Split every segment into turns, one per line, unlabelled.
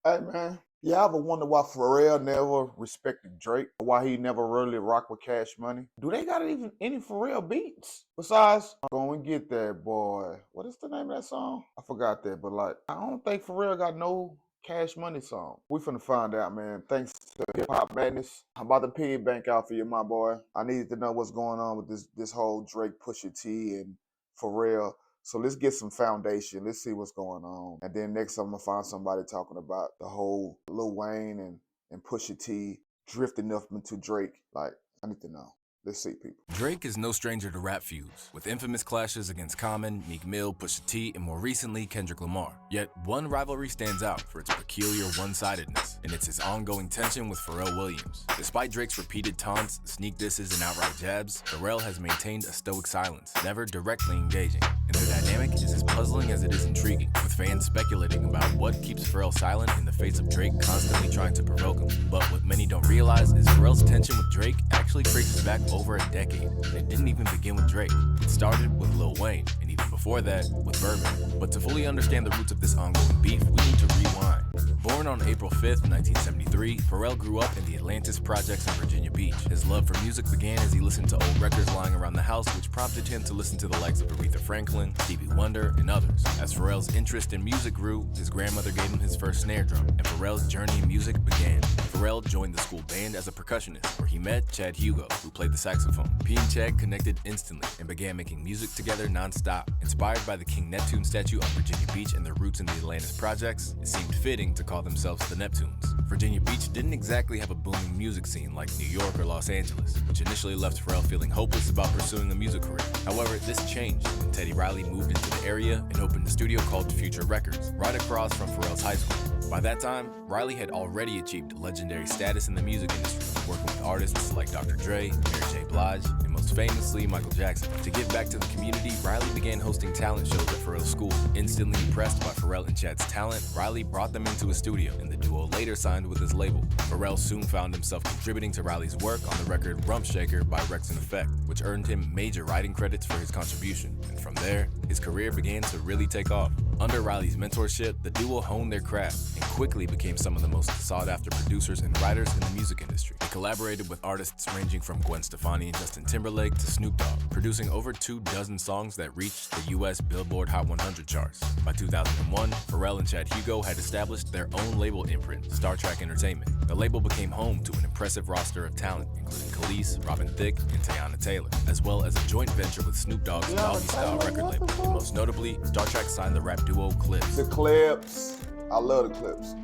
Hey man, you ever wonder why Pharrell never respected Drake? Why he never really rocked with Cash Money? Do they got even any Pharrell beats? Besides, go and get that boy. What is the name of that song? I forgot that, but like, I don't think Pharrell got no Cash Money song. We finna find out, man. Thanks to Hip Hop Madness. I'm about to piggy bank out for you, my boy. I needed to know what's going on with this whole Drake, Pusha T, and Pharrell. So let's get some foundation. Let's see what's going on. And then next I'm gonna find somebody talking about the whole Lil Wayne and Pusha T drifting up into Drake. Like, I need to know. Let's see, people.
Drake is no stranger to rap feuds, with infamous clashes against Common, Meek Mill, Pusha T, and more recently, Kendrick Lamar. Yet, one rivalry stands out for its peculiar one-sidedness, and it's his ongoing tension with Pharrell Williams. Despite Drake's repeated taunts, sneak disses, and outright jabs, Pharrell has maintained a stoic silence, never directly engaging. And the dynamic is as puzzling as it is intriguing, with fans speculating about what keeps Pharrell silent in the face of Drake constantly trying to provoke him. But what many don't realize is Pharrell's tension with Drake actually traces back over a decade, and it didn't even begin with Drake. It started with Lil Wayne, and even before that, with Birdman. But to fully understand the roots of this ongoing beef, we need to rewind. Born on April 5th, 1973, Pharrell grew up in the Atlantis projects in Virginia Beach. His love for music began as he listened to old records lying around the house, which prompted him to listen to the likes of Aretha Franklin, Stevie Wonder, and others. As Pharrell's interest in music grew, his grandmother gave him his first snare drum, and Pharrell's journey in music began. Pharrell joined the school band as a percussionist, where he met Chad Hugo, who played the saxophone. He and Chad connected instantly and began making music together non-stop. Inspired by the King Neptune statue on Virginia Beach and their roots in the Atlantis projects, it seemed fitting to call themselves the Neptunes. Virginia Beach didn't exactly have a booming music scene like New York or Los Angeles, which initially left Pharrell feeling hopeless about pursuing a music career. However, this changed when Teddy Riley moved into the area and opened a studio called Future Records, right across from Pharrell's high school. By that time, Riley had already achieved legendary status in the music industry, working with artists like Dr. Dre, Mary J. Blige, and most famously Michael Jackson. To give back to the community, Riley began hosting talent shows at Pharrell's school. Instantly impressed by Pharrell and Chad's talent, Riley brought them into a studio, and the duo later signed with his label. Pharrell soon found himself contributing to Riley's work on the record Rump Shaker by Rex and Effect, which earned him major writing credits for his contribution. And from there, his career began to really take off. Under Riley's mentorship, the duo honed their craft and quickly became some of the most sought-after producers and writers in the music industry. They collaborated with artists ranging from Gwen Stefani and Justin Timberlake to Snoop Dogg, producing over 24 songs that reached the US Billboard Hot 100 charts. By 2001, Pharrell and Chad Hugo had established their own label imprint, Star Trek Entertainment. The label became home to an impressive roster of talent, including Khalees, Robin Thicke, and Teyana Taylor, as well as a joint venture with Snoop Dogg's Doggy Style record label. And most notably, Star Trek signed the rap duo Clips.
The Clips. I love the Clips.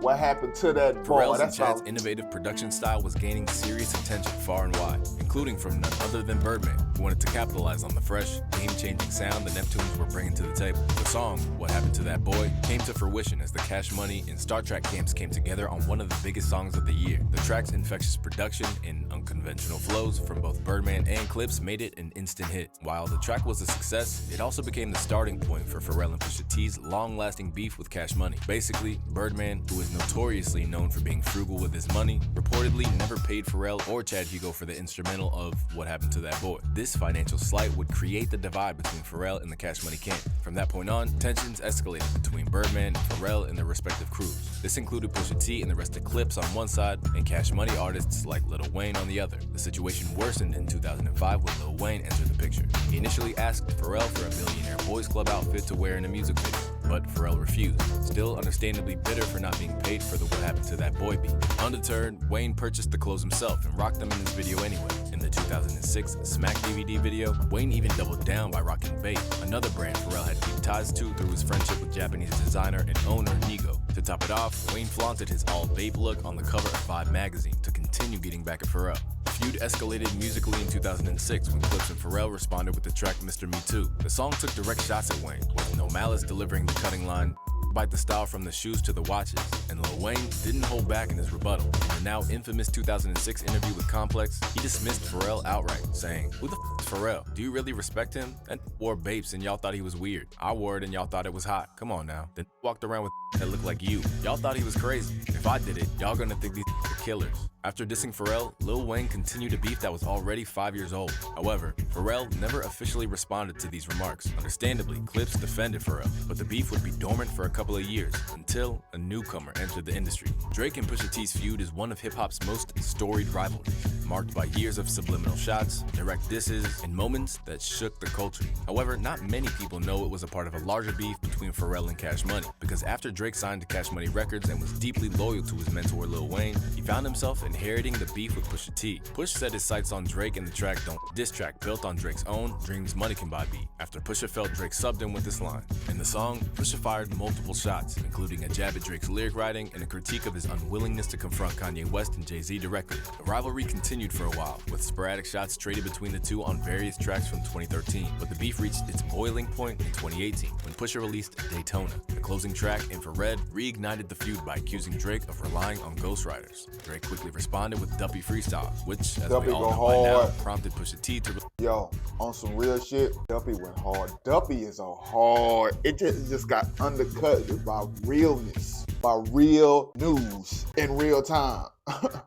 What happened to that boy?
Pharrell's and Chad's innovative production style was gaining serious attention far and wide, including from none other than Birdman, who wanted to capitalize on the fresh, game-changing sound the Neptunes were bringing to the table. The song, What Happened to That Boy, came to fruition as the Cash Money and Star Trek camps came together on one of the biggest songs of the year. The track's infectious production and unconventional flows from both Birdman and Clips made it an instant hit. While the track was a success, it also became the starting point for Pharrell and Pusha T's long-lasting beef with Cash Money. Basically, Birdman, who is notoriously known for being frugal with his money, reportedly never paid Pharrell or Chad Hugo for the instrumental of What Happened to That Boy. This financial slight would create the divide between Pharrell and the Cash Money camp. From that point on, tensions escalated between Birdman and Pharrell and their respective crews. This included Pusha T and the rest of Clips on one side, and Cash Money artists like Lil Wayne on the other. The situation worsened in 2005 when Lil Wayne entered the picture. He initially asked Pharrell for a Millionaire Boys Club outfit to wear in a music video, but Pharrell refused, still understandably bitter for not being paid for the What Happened to That Boy beat. Undeterred, Wayne purchased the clothes himself and rocked them in his video anyway. In the 2006 Smack DVD video, Wayne even doubled down by rocking Bape, another brand Pharrell had deep ties to through his friendship with Japanese designer and owner Nigo. To top it off, Wayne flaunted his all Bape look on the cover of Vibe magazine to continue getting back at Pharrell. The feud escalated musically in 2006 when Clips and Pharrell responded with the track Mr. Me Too. The song took direct shots at Wayne, with No Malice delivering the cutting line, "Bite the style from the shoes to the watches," and Lil Wayne didn't hold back in his rebuttal. In the now infamous 2006 interview with Complex, he dismissed Pharrell outright, saying, "Who the f is Pharrell? Do you really respect him? That wore Bapes and y'all thought he was weird. I wore it and y'all thought it was hot. Come on now." Then walked around with that looked like you. Y'all thought he was crazy. If I did it, y'all gonna think these are killers. After dissing Pharrell, Lil Wayne continued a beef that was already 5 years old. However, Pharrell never officially responded to these remarks. Understandably, Clips defended Pharrell, but the beef would be dormant for a couple of years, until a newcomer entered the industry. Drake and Pusha T's feud is one of hip-hop's most storied rivalries, marked by years of subliminal shots, direct disses, and moments that shook the culture. However, not many people know it was a part of a larger beef between Pharrell and Cash Money, because after Drake signed to Cash Money Records and was deeply loyal to his mentor Lil Wayne, he found himself inheriting the beef with Pusha T. Push set his sights on Drake in the track Don't diss track built on Drake's own Dreams Money Can Buy beat, after Pusha felt Drake subbed in with this line. In the song, Pusha fired multiple shots, including a jab at Drake's lyric writing and a critique of his unwillingness to confront Kanye West and Jay-Z directly. The rivalry continued for a while, with sporadic shots traded between the two on various tracks from 2013, but the beef reached its boiling point in 2018 when Pusha released Daytona. The closing track, Infrared, reignited the feud by accusing Drake of relying on ghostwriters. Drake quickly responded with Duppy Freestyle, which, as
Duppy
we all know by now, prompted Pusha T to...
Yo, on some real shit, Duppy went hard. Duppy is a hard. It just got undercut by realness, by real news in real time.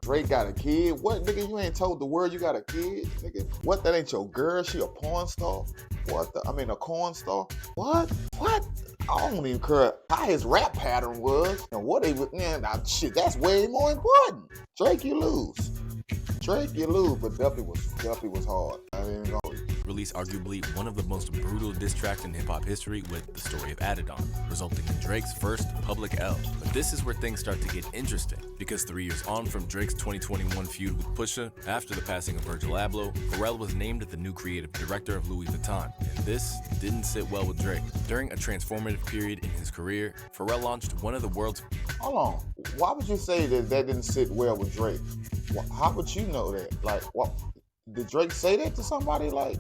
Drake got a kid? What, nigga, you ain't told the world you got a kid, nigga? What, that ain't your girl? She a porn star? What the, a corn star? What? I don't even care how his rap pattern was and what he was, man, shit, that's way more important. Drake, you lose. But Duppy was hard. I ain't even gonna
released arguably one of the most brutal diss tracks in hip-hop history with The Story of Adidon, resulting in Drake's first public L. But this is where things start to get interesting, because 3 years on from Drake's 2021 feud with Pusha, after the passing of Virgil Abloh, Pharrell was named the new creative director of Louis Vuitton, and this didn't sit well with Drake. During a transformative period in his career, Pharrell launched one of the world's...
Hold on, why would you say that didn't sit well with Drake? How would you know that? Like, what? Did Drake say that to somebody? Like,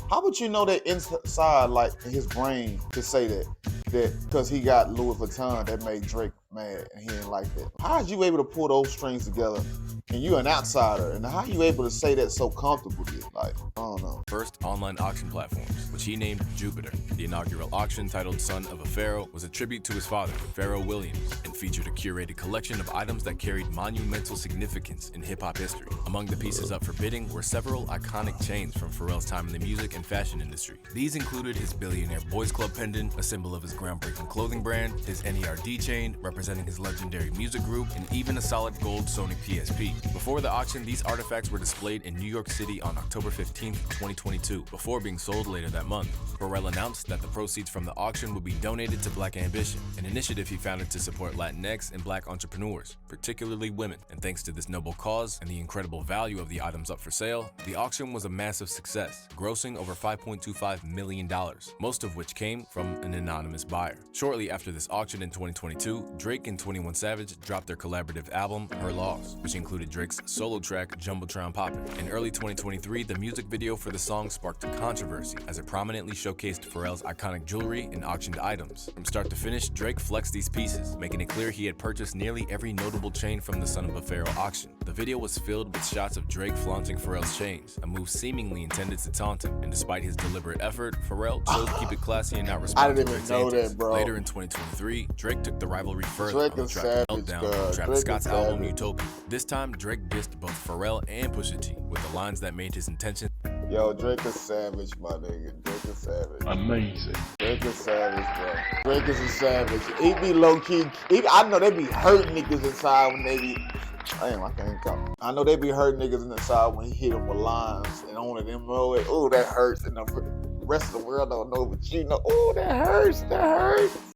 how would you know that inside, like, in his brain to say that because he got Louis Vuitton, that made Drake mad and he didn't like that? How are you able to pull those strings together? And you're an outsider, and how are you able to say that so comfortably? Like, I don't know.
First online auction platforms, which he named Jupiter. The inaugural auction, titled Son of a Pharaoh, was a tribute to his father, Pharrell Williams, and featured a curated collection of items that carried monumental significance in hip-hop history. Among the pieces up for bidding were several iconic chains from Pharrell's time in the music and fashion industry. These included his Billionaire Boys Club pendant, a symbol of his groundbreaking clothing brand, his NERD chain, representing his legendary music group, and even a solid gold Sony PSP. Before the auction, these artifacts were displayed in New York City on October 15, 2022, before being sold later that month. Pharrell announced that the proceeds from the auction would be donated to Black Ambition, an initiative he founded to support Latinx and Black entrepreneurs, particularly women. And thanks to this noble cause and the incredible value of the items up for sale, the auction was a massive success, grossing over $5.25 million, most of which came from an anonymous buyer. Shortly after this auction in 2022, Drake and 21 Savage dropped their collaborative album, Her Laws, which included Drake's solo track, Jumbotron Poppin'. In early 2023, the music video for the song sparked controversy as it prominently showcased Pharrell's iconic jewelry and auctioned items. From start to finish, Drake flexed these pieces, making it clear he had purchased nearly every notable chain from the Son of a Pharaoh auction. The video was filled with shots of Drake flaunting Pharrell's chains, a move seemingly intended to taunt him, and despite his deliberate effort, Pharrell chose to keep it classy and not respond to Drake's antics.
Bro.
Later in 2023, Drake took the rivalry further
Drake
on the track Meltdown on Travis Scott's album Utopia. This time, Drake dissed both Pharrell and Pusha T with the lines that made his intention.
Yo, Drake is savage, my nigga. Drake is savage.
Amazing.
Drake is savage, bro. Drake is a savage. He be low-key. I know they be hurting niggas inside when they be... Damn, I can't talk. I know they be hurting niggas inside when he hit them with lines and only them know it. Oh, that hurts. And the rest of the world don't know, but you know, oh, that hurts.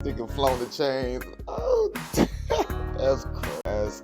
Nigga flown the chains. Oh, that's crazy.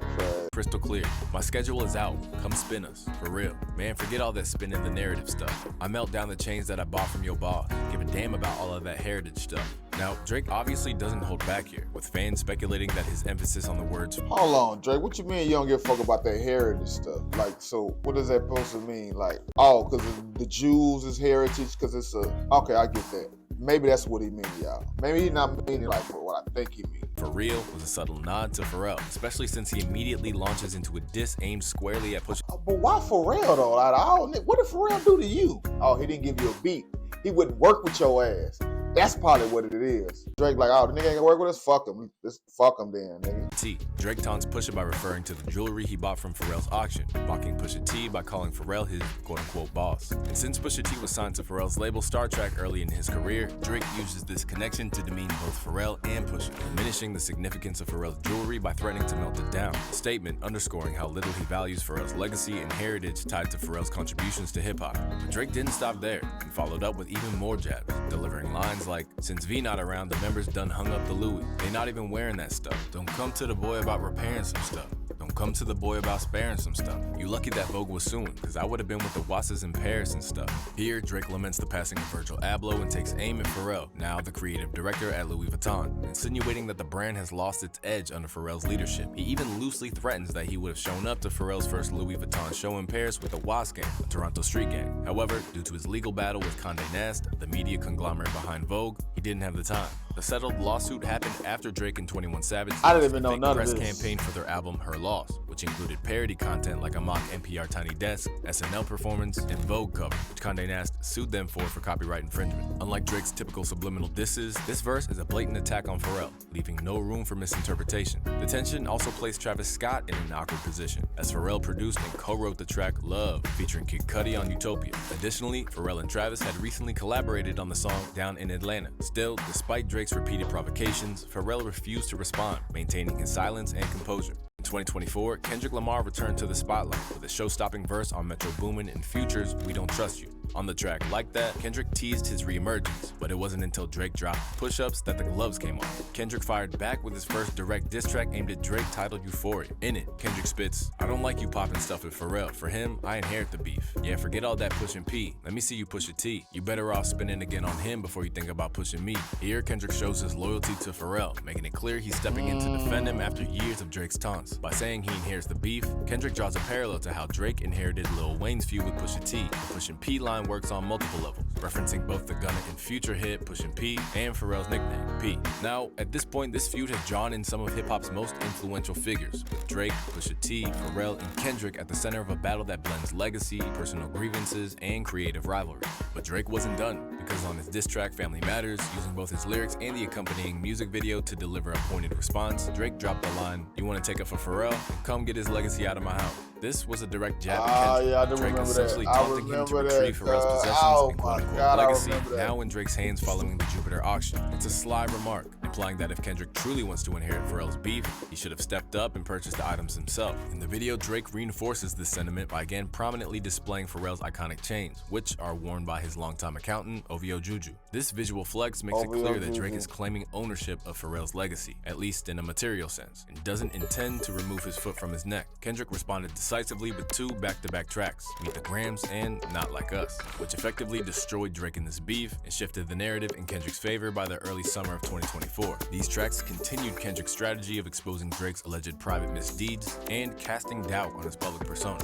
Crystal clear. My schedule is out. Come spin us. For real. Man, forget all that spinning the narrative stuff. I melt down the chains that I bought from your boss. Give a damn about all of that heritage stuff. Now, Drake obviously doesn't hold back here, with fans speculating that his emphasis on the words...
Hold on, Drake. What you mean you don't give a fuck about that heritage stuff? Like, so what does that supposed to mean? Like, oh, because the Jews is heritage, because it's a... Okay, I get that. Maybe that's what he mean, y'all. Maybe he's not meaning like what I think he mean.
For real was a subtle nod to Pharrell, especially since he immediately launches into a diss aimed squarely at Pusha.
But why Pharrell though? Like, what did Pharrell do to you? Oh, he didn't give you a beat. He wouldn't work with your ass. That's probably what it is. Drake like, oh, the nigga ain't gonna work with us? Fuck him. Just fuck him then, nigga.
T. Drake taunts Pusha by referring to the jewelry he bought from Pharrell's auction, mocking Pusha T by calling Pharrell his quote-unquote boss. And since Pusha T was signed to Pharrell's label Star Trek early in his career, Drake uses this connection to demean both Pharrell and Pusha, diminishing the significance of Pharrell's jewelry by threatening to melt it down, a statement underscoring how little he values Pharrell's legacy and heritage tied to Pharrell's contributions to hip-hop. But Drake didn't stop there and followed up with even more jabs, delivering lines like, "Since V not around, the members done hung up the Louis. They not even wearing that stuff. Don't come to the boy about repairing some stuff. Don't come to the boy about sparing some stuff. You lucky that Vogue was suing, cause I would've been with the Wasses in Paris and stuff." Here, Drake laments the passing of Virgil Abloh and takes aim at Pharrell, now the creative director at Louis Vuitton, insinuating that the brand has lost its edge under Pharrell's leadership. He even loosely threatens that he would have shown up to Pharrell's first Louis Vuitton show in Paris with the Was gang, a Toronto street gang. However, due to his legal battle with Condé Nast, the media conglomerate behind Vogue, he didn't have the time. The settled lawsuit happened after Drake and 21 Savage
I didn't even know
fake
none of
press
this.
campaign for their album Her Loss, which included parody content like a mock NPR Tiny Desk, SNL performance, and Vogue cover, which Condé Nast sued them for copyright infringement. Unlike Drake's typical subliminal disses, this verse is a blatant attack on Pharrell, leaving no room for misinterpretation. The tension also placed Travis Scott in an awkward position, as Pharrell produced and co-wrote the track Love, featuring Kid Cudi on Utopia. Additionally, Pharrell and Travis had recently collaborated on the song Down in Atlanta. Still, despite Drake's repeated provocations, Pharrell refused to respond, maintaining his silence and composure. In 2024, Kendrick Lamar returned to the spotlight with a show-stopping verse on Metro Boomin and Future's We Don't Trust You. On the track Like That, Kendrick teased his reemergence, but it wasn't until Drake dropped Push-Ups that the gloves came off. Kendrick fired back with his first direct diss track aimed at Drake titled Euphoria. In it, Kendrick spits, "I don't like you popping stuff with Pharrell. For him, I inherit the beef. Yeah, forget all that pushing P. Let me see you push a T. You better off spinning again on him before you think about pushing me." Here, Kendrick shows his loyalty to Pharrell, making it clear he's stepping in to defend him after years of Drake's taunts. By saying he inherits the beef, Kendrick draws a parallel to how Drake inherited Lil Wayne's feud with Pusha T. The Pushin' P line works on multiple levels, referencing both the Gunna and Future hit Pushin' P and Pharrell's nickname, P. Now, at this point, this feud has drawn in some of hip-hop's most influential figures, with Drake, Pusha T, Pharrell, and Kendrick at the center of a battle that blends legacy, personal grievances, and creative rivalry. But Drake wasn't done, because on his diss track Family Matters, using both his lyrics and the accompanying music video to deliver a pointed response, Drake dropped the line, "You wanna take it for Pharrell? Come get his legacy out of my house." This was a direct jab at Kendrick,
Yeah, I do
Drake
remember
essentially
that. I
taunting him to
remember
retrieve
that.
Pharrell's possessions
Oh
and
my
quote-unquote
God, I
legacy,
remember that.
now in Drake's hands following the Jupiter auction. It's a sly remark, implying that if Kendrick truly wants to inherit Pharrell's beef, he should have stepped up and purchased the items himself. In the video, Drake reinforces this sentiment by again prominently displaying Pharrell's iconic chains, which are worn by his longtime accountant, OVO Juju. This visual flex makes it clear that Drake is claiming ownership of Pharrell's legacy, at least in a material sense, and doesn't intend to remove his foot from his neck. Kendrick responded decisively with two back-to-back tracks, Meet the Grams and Not Like Us, which effectively destroyed Drake in this beef and shifted the narrative in Kendrick's favor by the early summer of 2024. These tracks continued Kendrick's strategy of exposing Drake's alleged private misdeeds and casting doubt on his public persona.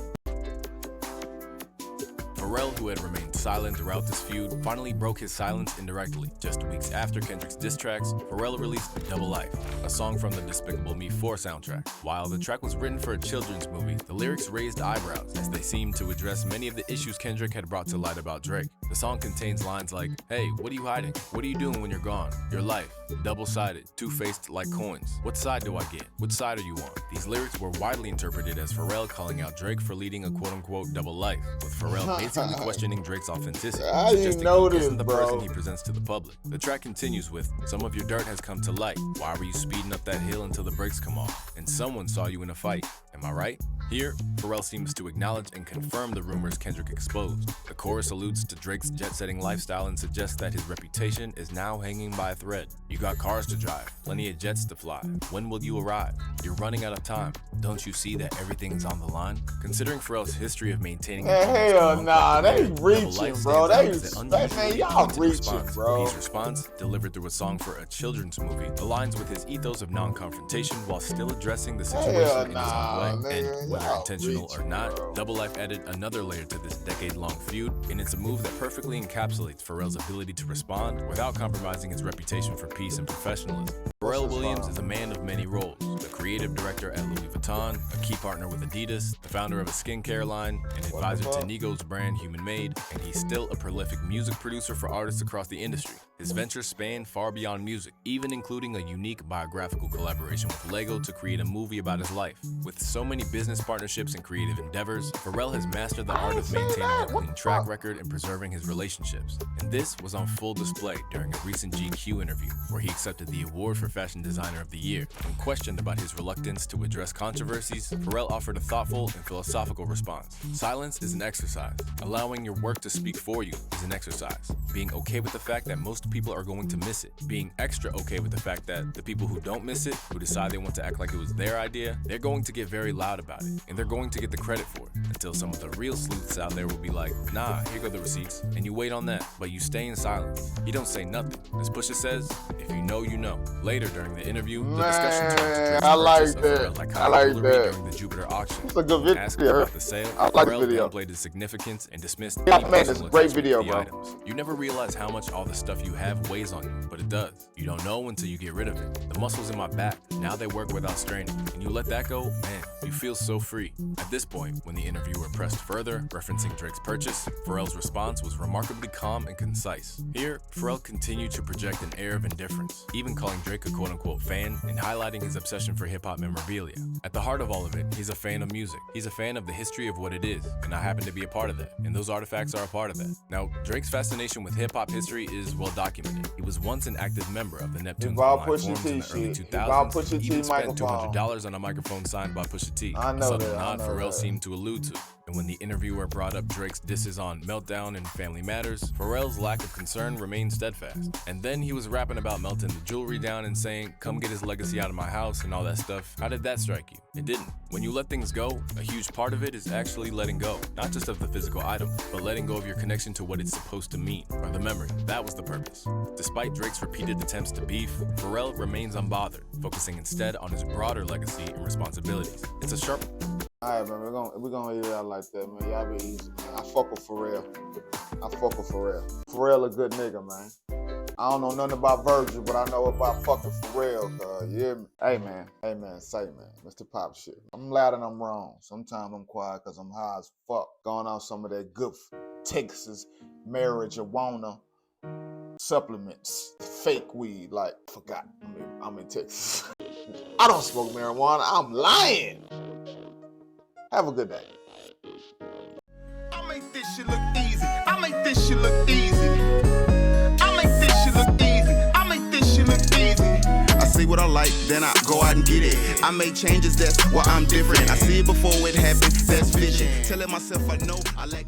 Pharrell, who had remained silent throughout this feud, finally broke his silence indirectly. Just weeks after Kendrick's diss tracks, Pharrell released Double Life, a song from the Despicable Me 4 soundtrack. While the track was written for a children's movie, the lyrics raised eyebrows as they seemed to address many of the issues Kendrick had brought to light about Drake. The song contains lines like, "Hey, what are you hiding? What are you doing when you're gone? Your life, double-sided, two-faced like coins. What side do I get? Which side are you on?" These lyrics were widely interpreted as Pharrell calling out Drake for leading a quote-unquote double life, with Pharrell basically questioning Drake's authenticity,
How you
suggesting
know
he
this,
isn't the
bro?
person he presents to the public. The track continues with, "Some of your dirt has come to light. Why were you speeding up that hill until the brakes come off? And someone saw you in a fight. Am I right?" Here, Pharrell seems to acknowledge and confirm the rumors Kendrick exposed. The chorus alludes to Drake's jet-setting lifestyle and suggests that his reputation is now hanging by a thread. "You got cars to drive, plenty of jets to fly. When will you arrive? You're running out of time. Don't you see that everything's on the line?" Considering Pharrell's history of maintaining
Hell nah, they
Double
reaching,
Life
bro.
stands out
They
as an
man,
unusually
y'all
pointed
reaching,
response.
bro.
His response, delivered through a song for a children's movie, aligns with his ethos of non-confrontation while still addressing the situation
Hell
in his
nah,
own way.
nigga.
And whether
Y'all
intentional or
reaching,
not,
bro.
Double Life added another layer to this decade-long feud, and it's a move that perfectly encapsulates Pharrell's ability to respond without compromising his reputation for peace and professionalism. Pharrell Williams is a man of many roles. The creative director at Louis Vuitton, a key partner with Adidas, the founder of a skincare line, an advisor to Nigo's brand Human Made, and he's still a prolific music producer for artists across the industry. His ventures span far beyond music, even including a unique biographical collaboration with Lego to create a movie about his life. With so many business partnerships and creative endeavors, Pharrell has mastered the art of maintaining a clean track record and preserving his relationships. And this was on full display during a recent GQ interview, where he accepted the award for Fashion Designer of the Year. When questioned about his reluctance to address controversies, Pharrell offered a thoughtful and philosophical response. Silence is an exercise. Allowing your work to speak for you is an exercise. Being okay with the fact that most people are going to miss it. Being extra okay with the fact that the people who don't miss it, who decide they want to act like it was their idea, they're going to get very loud about it, and they're going to get the credit for it, until some of the real sleuths out there will be like, nah, here go the receipts, and you wait on that, but you stay in silence. You don't say nothing. As Pusha says, if you know, you know. Later during the interview, the discussion turned to Drake's purchase of Pharrell iconic jewelry during the Jupiter auction.
It's a good video.
Asked about the sale, Pharrell downplayed its significance and dismissed any personal
great
attachment
video,
to the
bro.
items. You never realize how much all the stuff you have weighs on you, but it does. You don't know until you get rid of it. The muscles in my back, now they work without straining. And you let that go, man, you feel so free. At this point, when the interviewer pressed further, referencing Drake's purchase, Pharrell's response was remarkably calm and concise. Here, Pharrell continued to project an air of indifference, even calling Drake a quote-unquote fan and highlighting his obsession for hip-hop memorabilia. At the heart of all of it, he's a fan of music. He's a fan of the history of what it is, and I happen to be a part of that, and those artifacts are a part of that. Now, Drake's fascination with hip-hop history is well documented. He was once an active member of the Neptune's online forums in the early 2000s. He even spent $200 on a microphone signed by Pusha T.
I know
Something
that, I
odd
know
Pharrell
that.
seemed to allude to. And when the interviewer brought up Drake's disses on Meltdown and Family Matters, Pharrell's lack of concern remained steadfast. And then he was rapping about melting the jewelry down and saying, come get his legacy out of my house and all that stuff. How did that strike you? It didn't. When you let things go, a huge part of it is actually letting go. Not just of the physical item, but letting go of your connection to what it's supposed to mean, or the memory. That was the purpose. Despite Drake's repeated attempts to beef, Pharrell remains unbothered, focusing instead on his broader legacy and responsibilities. It's a sharp...
Alright, man, we're gonna hear it out like that, man. Y'all be easy, man. I fuck with Pharrell. Pharrell a good nigga, man. I don't know nothing about Virgil, but I know about fucking Pharrell, cuz, you hear me? Hey, man, say, man, Mr. Pop shit. I'm loud and I'm wrong. Sometimes I'm quiet because I'm high as fuck. Going on some of that good Texas marijuana supplements, fake weed, like, forgot, I'm in Texas. I don't smoke marijuana, I'm lying. Have a good day.
I make this shit look easy. I make this shit look easy. I make this shit look easy. I make this shit look easy. I see what I like, then I go out and get it. I make changes, that's why I'm different. I see it before it happens, that's vision. Telling myself I know I like